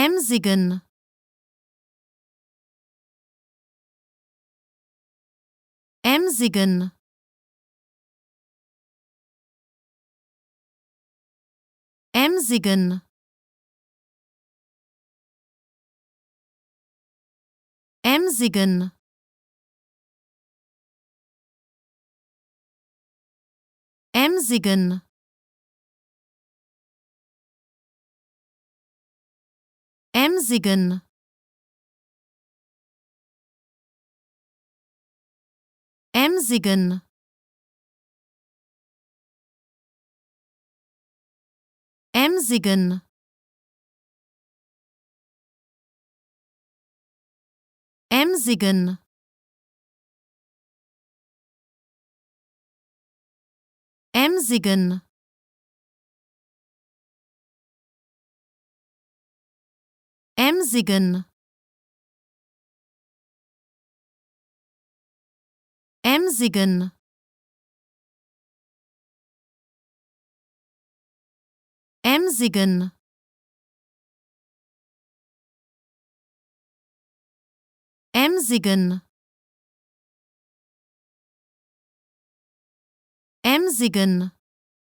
emsigen, emsigen, emsigen, emsigen, emsigen, emsigen, emsigen, emsigen, emsigen, emsigen, emsigen, emsigen, emsigen, emsigen, emsigen.